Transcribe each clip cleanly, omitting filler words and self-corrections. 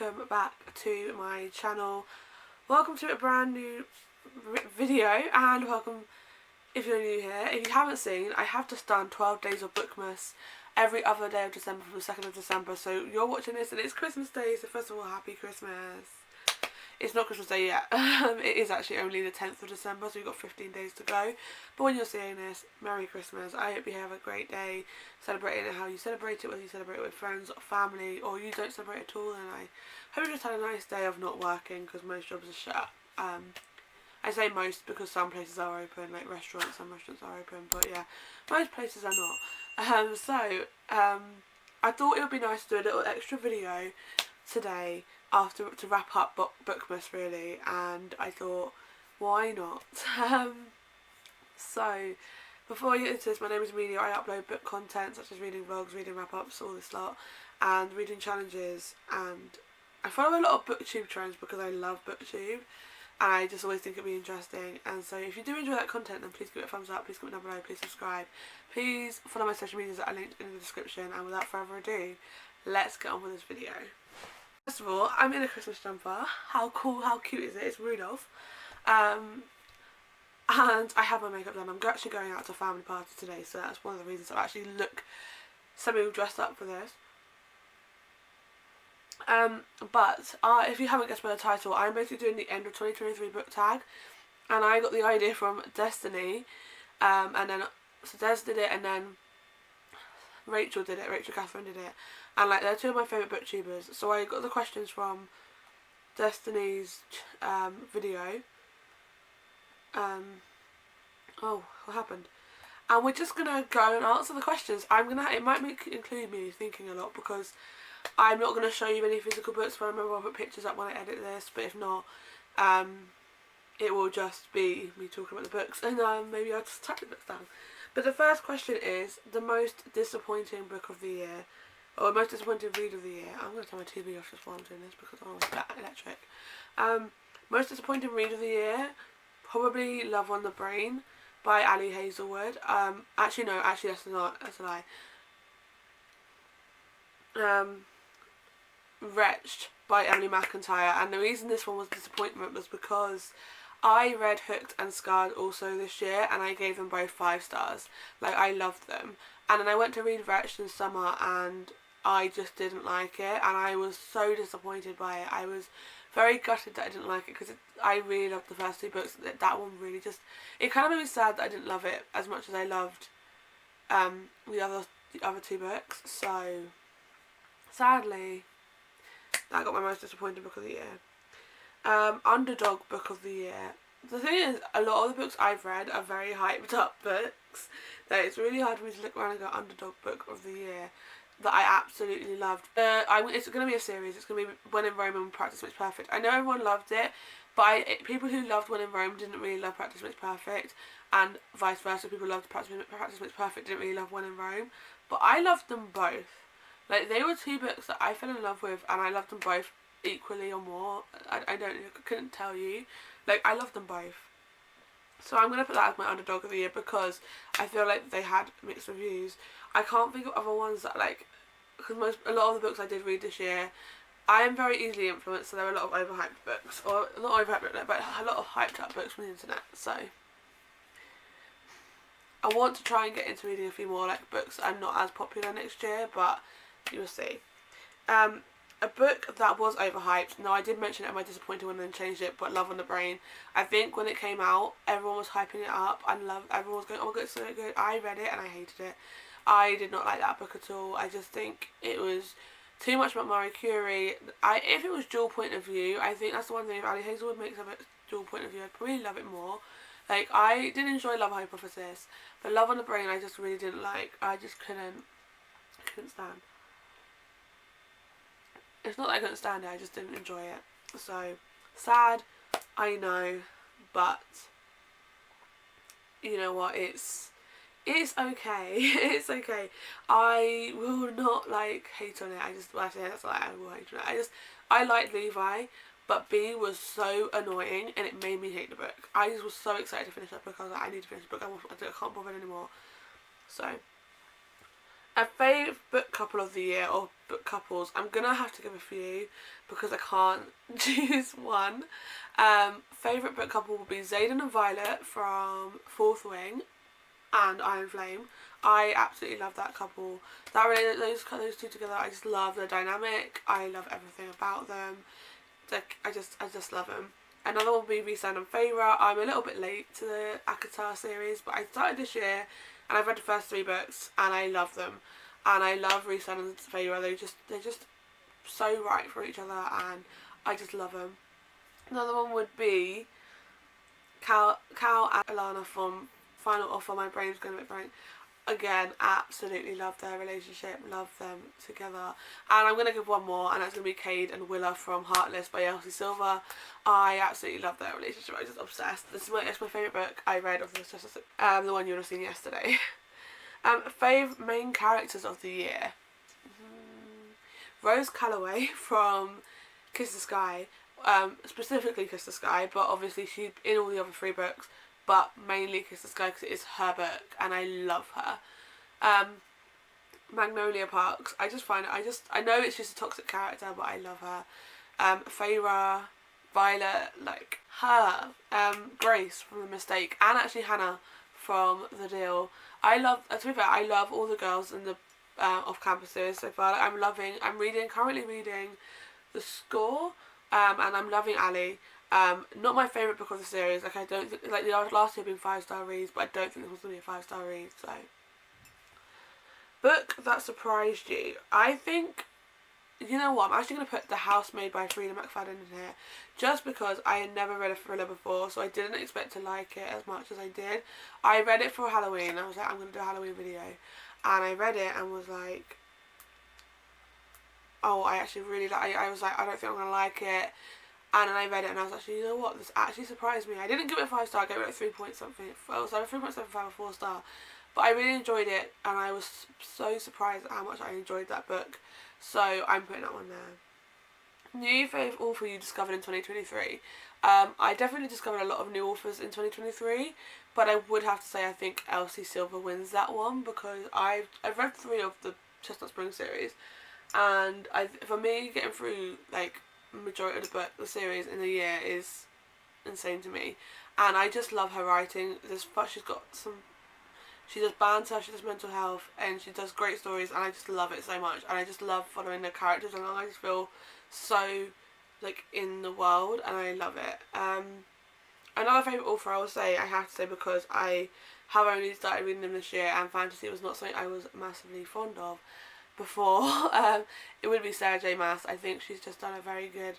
welcome back to my channel. Welcome to a brand new video, and welcome if you're new here. If you haven't seen, I have just done 12 days of Bookmas every other day of December from the 2nd of December. So you're watching this and it's Christmas Day, so first of all, happy Christmas. It's not Christmas Day yet. It is actually only the 10th of December, so you've got 15 days to go. But when you're seeing this, Merry Christmas. I hope you have a great day celebrating it how you celebrate it, whether you celebrate it with friends or family, or you don't celebrate it at all. And I hope you just had a nice day of not working, because most jobs are shut. I say most because some places are open, like restaurants, some restaurants are open, but yeah, most places are not. I thought it would be nice to do a little extra video today to wrap up Bookmas really, and I thought, why not? So before I get into this, my name is Amelia. I upload book content such as reading vlogs, reading wrap-ups, all this lot, and reading challenges, and I follow a lot of booktube trends because I love booktube. I just always think it'd be interesting, and so if you do enjoy that content, then please give it a thumbs up, please comment down below, please subscribe, please follow my social medias that are linked in the description, and without further ado, let's get on with this video. First of all, I'm in a Christmas jumper. How cool, how cute is it? It's Rudolph. And I have my makeup done. I'm actually going out to a family party today, so that's one of the reasons I actually look semi-dressed up for this. But if you haven't guessed by the title, I'm basically doing the end of 2023 book tag, and I got the idea from Destiny, and then so Des did it, and then Rachel Catherine did it, and like they're two of my favourite booktubers. So I got the questions from Destiny's video. Oh, what happened? And we're just gonna go and answer the questions. It might include me thinking a lot, because I'm not going to show you any physical books, but I remember I'll put pictures up when I edit this, but if not, it will just be me talking about the books, and maybe I'll just type the books down. But the first question is, the most disappointing book of the year, or most disappointing read of the year. I'm going to turn my TV off just while I'm doing this, because I want that electric. Most disappointing read of the year, probably Love on the Brain by Ali Hazelwood. Actually that's a lie. Wretched by Emily McIntyre, and the reason this one was disappointment was because I read Hooked and Scarred also this year, and I gave them both 5 stars. Like, I loved them, and then I went to read Wretched in summer and I just didn't like it, and I was so disappointed by it. I was very gutted that I didn't like it, because I really loved the first 2 books. That one really just, it kind of made me sad that I didn't love it as much as I loved the other 2 books. So sadly, that got my most disappointing book of the year. Underdog book of the year. The thing is, a lot of the books I've read are very hyped up books, that it's really hard for me to look around and go underdog book of the year that I absolutely loved. It's going to be a series. It's going to be When in Rome and Practice Makes Perfect. I know everyone loved it, but people who loved When in Rome didn't really love Practice Makes Perfect, and vice versa. People who loved Practice Makes Perfect didn't really love When in Rome, but I loved them both. Like, they were 2 books that I fell in love with, and I loved them both equally or more. I couldn't tell you. Like, I loved them both. So I'm going to put that as my underdog of the year, because I feel like they had mixed reviews. I can't think of other ones that, like, because a lot of the books I did read this year, I am very easily influenced, so there are a lot of overhyped books, or not overhyped, but a lot of hyped up books from the internet. So I want to try and get into reading a few more, like, books that are not as popular next year, but you will see. A book that was overhyped. No, I did mention it in my disappointing one and then changed it, but Love on the Brain. I think when it came out, everyone was hyping it up, and everyone was going, oh my god, it's so good. I read it and I hated it. I did not like that book at all. I just think it was too much about Marie Curie. If it was dual point of view, I think that's the one thing, if Ali Hazelwood makes a dual point of view, I'd probably love it more. Like, I did enjoy Love Hypothesis, but Love on the Brain I just really didn't like. I just couldn't stand. It's not that I couldn't stand it, I just didn't enjoy it. So, sad, I know, but you know what, it's okay. It's okay. I will not, like, hate on it. I will hate on it. I liked Levi, but B was so annoying, and it made me hate the book. I just was so excited to finish that book. I was like, I need to finish the book. I can't bother anymore. So, a favourite book couple of the year, or book couples. I'm gonna have to give a few because I can't choose one. Favourite book couple will be Xaden and Violet from Fourth Wing and Iron Flame. I absolutely love that couple. Those two together, I just love their dynamic. I love everything about them. Like I just love them. Another one will be Rhysand and Feyre. I'm a little bit late to the ACOTAR series, but I started this year and I've read the first 3 books and I love them. And I love Rhysand and Feyre. They're just so right for each other and I just love them. Another one would be Cal and Alana from Final Offer. My brain's going a bit blank. Again, absolutely love their relationship, love them together. And I'm going to give one more, and that's going to be Cade and Willa from Heartless by Elsie Silver. I absolutely love their relationship. I'm just obsessed. It's my favourite book I read of the one you would have seen yesterday. Fave main characters of the year. Rose Calloway from Kiss the Sky. Specifically Kiss the Sky, but obviously she's in all the other 3 books. But mainly Kiss the Sky because it is her book and I love her. Magnolia Parks, I know it's just a toxic character, but I love her. Feyre, Violet, like her. Grace from The Mistake, and actually Hannah from The Deal. I love all the girls in the off-campus series so far. Like, I'm currently reading The Score, and I'm loving Ali. Not my favourite book of the series. Like I don't think, like the last 2 have been 5-star reads, but I don't think this was going to be a 5-star read. So, book that surprised you. I think, you know what? I'm actually going to put The Housemaid by Frida McFadden in here, just because I had never read a thriller before, so I didn't expect to like it as much as I did. I read it for Halloween. I was like, I'm going to do a Halloween video, and I read it and was like, oh, I actually really like. I was like, I don't think I'm going to like it. And then I read it and I was actually, you know what, this actually surprised me. I didn't give it a 5-star, I gave it a 3 point something. It was either 3.75 or 4-star. But I really enjoyed it and I was so surprised at how much I enjoyed that book. So I'm putting that one there. New fave author you discovered in 2023. I definitely discovered a lot of new authors in 2023. But I would have to say I think Elsie Silver wins that one because I've read 3 of the Chestnut Spring series. And for me, getting through like majority of the series in a year is insane to me, and I just love her writing. She does banter, she does mental health, and she does great stories, and I just love it so much. And I just love following the characters along. I just feel so like in the world, and I love it. Another favourite author I have to say because I have only started reading them this year, and fantasy was not something I was massively fond of before. It would be Sarah J Maas. I think she's just done a very good.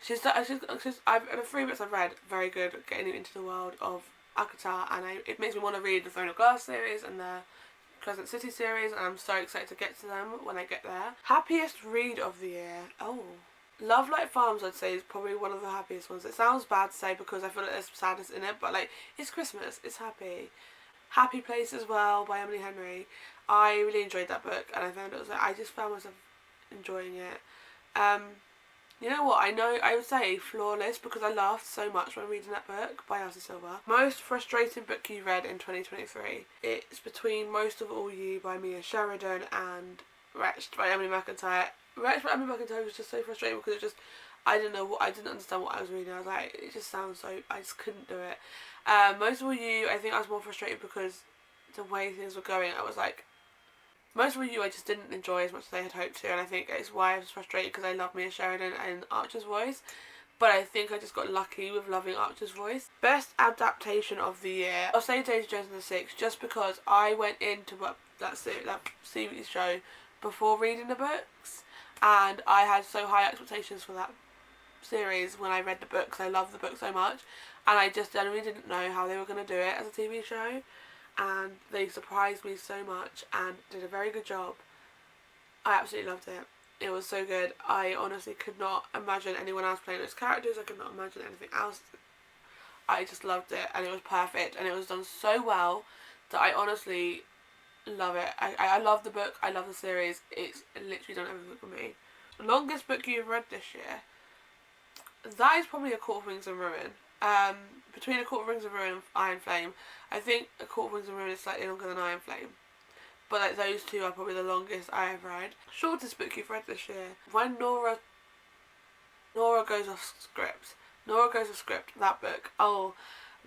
The 3 books I've read, very good at getting into the world of ACOTAR, and it makes me want to read the Throne of Glass series and the Crescent City series, and I'm so excited to get to them when I get there. Happiest read of the year. Oh, Love Like Farms, I'd say, is probably one of the happiest ones. It sounds bad to say because I feel like there's sadness in it, but like it's Christmas, it's happy. Happy Place as well by Emily Henry. I really enjoyed that book, and I just found myself enjoying it. You know what? I would say Flawless because I laughed so much when reading that book by Elsie Silver. Most frustrating book you read in 2023. It's between Most of All You by Mia Sheridan and Wretched by Emily McIntyre. Wretched by Emily McIntyre was just so frustrating because I didn't understand what I was reading. I was like, it just sounds so, I just couldn't do it. Most of All You, I think I was more frustrated because the way things were going, I was like, Most of You I just didn't enjoy as much as I had hoped to, and I think it's why I was frustrated because I love Mia Sheridan and Archer's voice, but I think I just got lucky with loving Archer's voice. Best adaptation of the year, I'll say Daisy Jones and the Six, just because I went into that series show before reading the books, and I had so high expectations for that series when I read the books. I love the book so much, and I just generally didn't know how they were going to do it as a TV show. And they surprised me so much and did a very good job. I absolutely loved it. It was so good. I honestly could not imagine anyone else playing those characters. I could not imagine anything else. I just loved it, and it was perfect, and it was done so well that I honestly love it. I love the book. I love the series. It's literally done everything for me. Longest book you've read this year? That is probably A Court of Wings and Ruin. Between A Court of Wings and Ruin and Iron Flame, I think A Court of Wings and Ruin is slightly longer than Iron Flame. but like those two are probably the longest I have read. Shortest book you've read this year? When Nora goes off script. Nora goes off script. That book. Oh,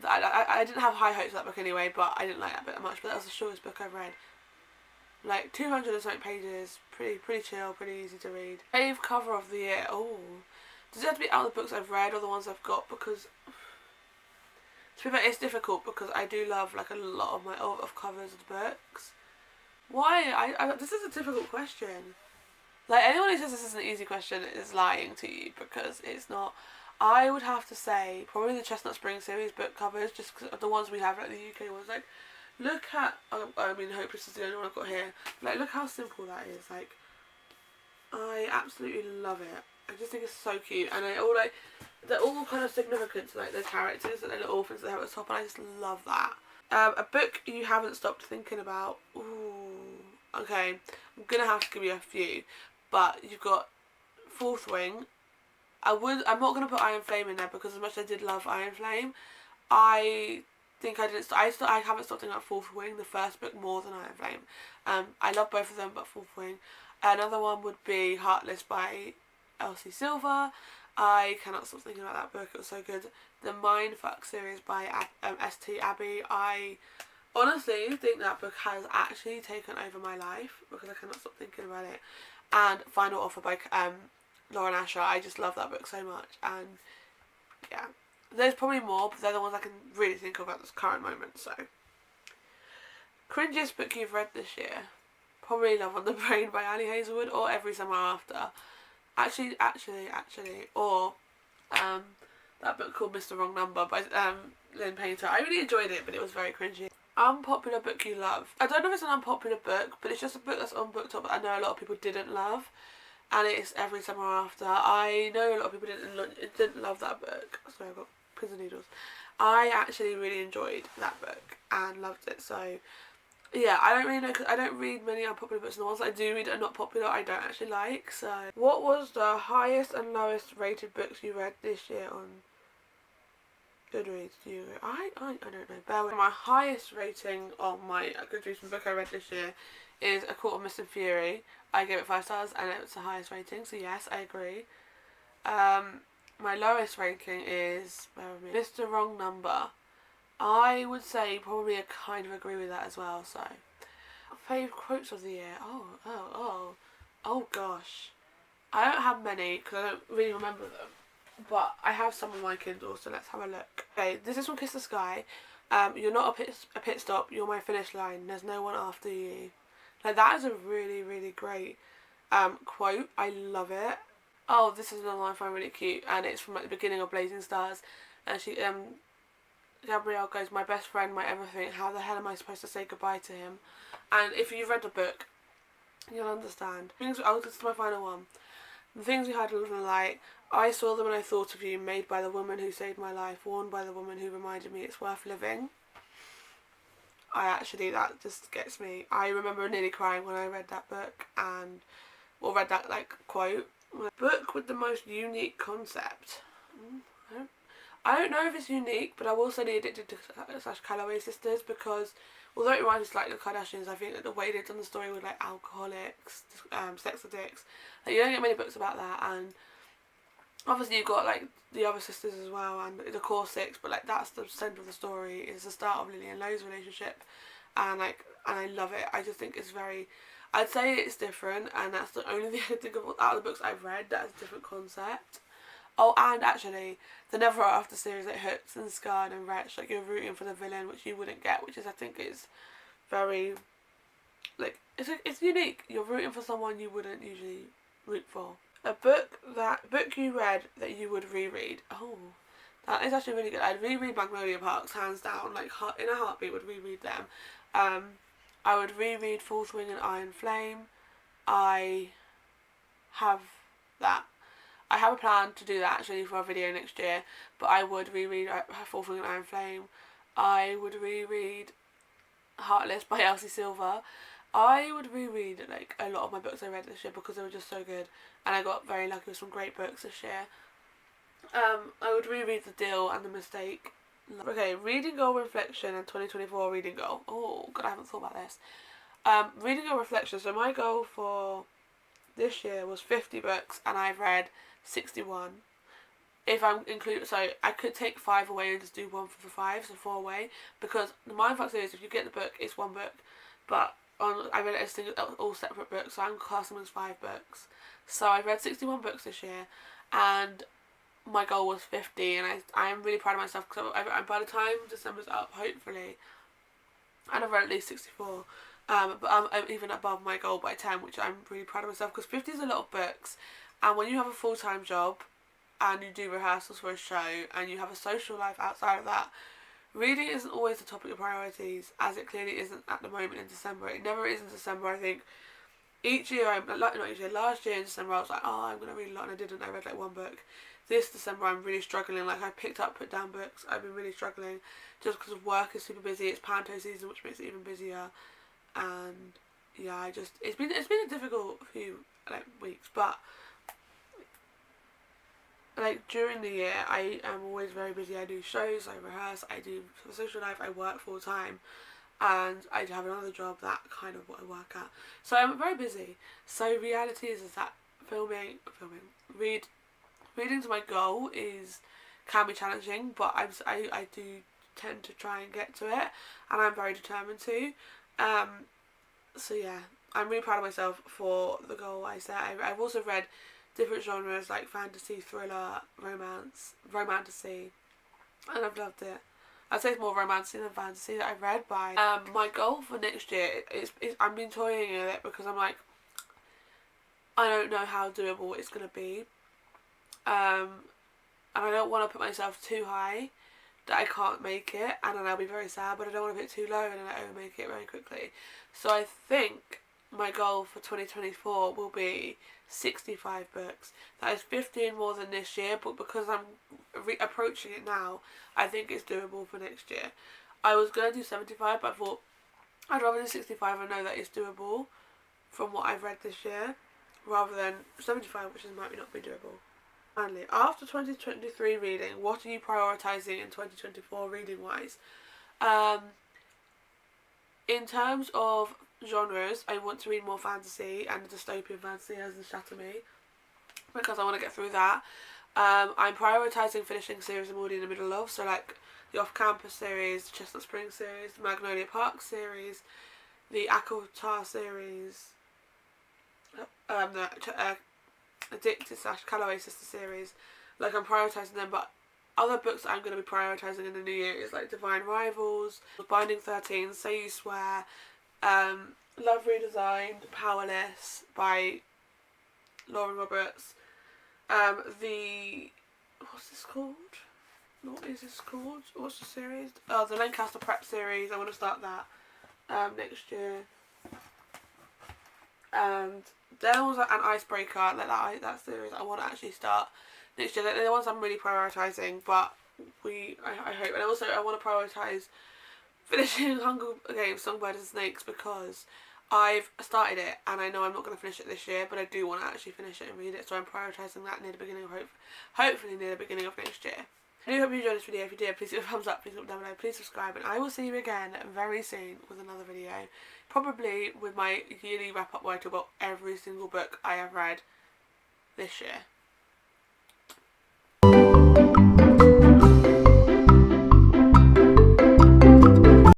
I didn't have high hopes for that book anyway, but I didn't like that book that much. But that was the shortest book I've read. Like 200 and something pages. Pretty chill. Pretty easy to read. Fave cover of the year. Oh, does it have to be out of the books I've read or the ones I've got? Because to be fair, it's difficult because I do love like a lot of my of covers of the books. Why? This is a difficult question. Like, anyone who says this is an easy question is lying to you, because it's not. I would have to say probably the Chestnut Spring series book covers, just because of the ones we have, like the UK ones. Like, look at, I mean, Hopeless is the only one I've got here. Like, look how simple that is. Like, I absolutely love it. I just think it's so cute, and they're all kind of significant to like the characters and the little orphans they have at the top, and I just love that. A book you haven't stopped thinking about. Ooh, okay, I'm gonna have to give you a few, but you've got Fourth Wing. I'm not gonna put Iron Flame in there because as much as I did love Iron Flame, I think I haven't stopped thinking about Fourth Wing, the first book, more than Iron Flame. I love both of them, but Fourth Wing. Another one would be Heartless by Elsie Silver. I cannot stop thinking about that book. It was so good. The Mindfuck series by S.T. Abbey. I honestly think that book has actually taken over my life because I cannot stop thinking about it. And Final Offer by Lauren Asher. I just love that book so much. And yeah, there's probably more, but they're the ones I can really think of at this current moment. So, cringiest book you've read this year? Probably Love on the Brain by Ali Hazelwood, or Every Summer After. Actually, or that book called Mr. Wrong Number by Lynn Painter. I really enjoyed it, but it was very cringy. Unpopular book you love. I don't know if it's an unpopular book, but it's just a book that's on BookTok I know a lot of people didn't love, and it's Every Summer After. I know a lot of people didn't love that book. Sorry, I've got pins and needles. I actually really enjoyed that book and loved it, so yeah, I don't really know because I don't read many unpopular books, and the ones that I do read that are not popular I don't actually like. So, what was the highest and lowest rated books you read this year on Goodreads? Do you agree? I don't know. Bear with me. My highest rating on my Goodreads book I read this year is A Court of Mist and Fury. I gave it 5 stars and it was the highest rating, so yes, I agree. My lowest rating is Mr. Wrong Number. I would say probably I kind of agree with that as well. So, fave quotes of the year. Oh gosh, I don't have many because I don't really remember them, but I have some on my Kindle. So let's have a look. Okay, this is from Kiss the Sky. You're not a pit stop. You're my finish line. There's no one after you. Like, that is a really great quote. I love it. Oh, this is another one I find really cute, and it's from like the beginning of Blazing Stars, and she Gabrielle goes, "My best friend, my everything, how the hell am I supposed to say goodbye to him?" And if you've read the book, you'll understand. This is my final one. The things we had in the light, I saw them and I thought of you, made by the woman who saved my life, worn by the woman who reminded me it's worth living. That just gets me. I remember nearly crying when I read that book, read that like quote. Book with the most unique concept. I don't know if it's unique, but I will say The Addicted to Calloway Sisters, because although it reminds me like the Kardashians, I think that the way they've done the story with like alcoholics, sex addicts, like, you don't get many books about that. And obviously you've got like the other sisters as well, and the core six, but like that's the centre of the story. It's the start of Lily and Lo's relationship, and I love it. I just think it's very, I'd say it's different, and that's the only thing I can think of out of the books I've read that has a different concept. Oh, and actually, the Never After series, like Hooked and Scarred and Wretched, like you're rooting for the villain, which you wouldn't get, which is, I think, is very, like, it's unique. You're rooting for someone you wouldn't usually root for. A book you read that you would reread. Oh, that is actually really good. I'd reread Magnolia Parks, hands down. Like, in a heartbeat, would reread them. I would reread Fourth Wing and Iron Flame. I have a plan to do that actually for a video next year, but I would reread Fourth Wing and Iron Flame. I would reread Heartless by Elsie Silver. I would reread like a lot of my books I read this year because they were just so good, and I got very lucky with some great books this year. I would reread The Deal and The Mistake. Okay, reading goal reflection and 2024 reading goal. Oh god, I haven't thought about this. Reading a reflection. So my goal for this year was 50 books, and I've read 61. If I'm including, so I could take 5 away and just do one for the 5, so 4 away, because the mindfuck series, if you get the book, it's 1 book, but I read it as all separate books, so I'm classing them as 5 books. So I've read 61 books this year, and my goal was 50, and I am really proud of myself, because by the time December's up, hopefully, I'd have read at least 64. But I'm even above my goal by 10, which I'm really proud of myself, because 50 is a lot of books, and when you have a full-time job and you do rehearsals for a show and you have a social life outside of that, reading isn't always the top of your priorities, as it clearly isn't at the moment in December. It never is in December. I think each year, not each year, last year in December I was like, oh, I'm going to read a lot, and I didn't. I read like 1 book. This December I'm really struggling. Like, I picked up, put down books. I've been really struggling just because of work is super busy. It's panto season, which makes it even busier. And yeah, it's been a difficult few weeks, but during the year I am always very busy. I do shows, I rehearse, I do social life, I work full time, and I have another job that kind of what I work at. So I'm very busy. So reality is that reading to my goal can be challenging, but I do tend to try and get to it, and I'm very determined to. So yeah, I'm really proud of myself for the goal I set. I've also read different genres like fantasy, thriller, romance, romantasy, and I've loved it. I'd say it's more romantasy than fantasy that I've read by. My goal for next year is I've been toying with it, because I'm like, I don't know how doable it's going to be. And I don't want to put myself too high that I can't make it, and then I'll be very sad, but I don't want to put it too low and then I overmake it very quickly. So I think my goal for 2024 will be 65 books. That is 15 more than this year, but because I'm approaching it now, I think it's doable for next year. I was going to do 75, but I thought I'd rather do 65 and know that it's doable from what I've read this year, rather than 75, which might not be doable. Finally, after 2023 reading, what are you prioritising in 2024 reading wise? In terms of genres, I want to read more fantasy and dystopian fantasy, as in Shatter Me, because I want to get through that. I'm prioritising finishing series I'm already in the middle of, so like the Off Campus series, the Chestnut Springs series, the Magnolia Park series, the Akatar series, the Addicted / Calloway Sister series. Like, I'm prioritising them, but other books that I'm going to be prioritising in the new year is like Divine Rivals, Binding 13, Say You Swear, Love Redesigned, Powerless by Lauren Roberts, what's this called? What is this called? What's the series? Oh, the Lancaster Prep series. I want to start that next year. And there was an Icebreaker, like that series I want to actually start next year. They're the ones I'm really prioritising, but I hope. And also I want to prioritise finishing Hunger Games Songbirds and Snakes, because I've started it and I know I'm not going to finish it this year, but I do want to actually finish it and read it, so I'm prioritising that near the beginning of hopefully near the beginning of next year. I do hope you enjoyed this video. If you did, please give it a thumbs up, please comment down below, please subscribe, and I will see you again very soon with another video. Probably with my yearly wrap up where I talk about every single book I have read this year.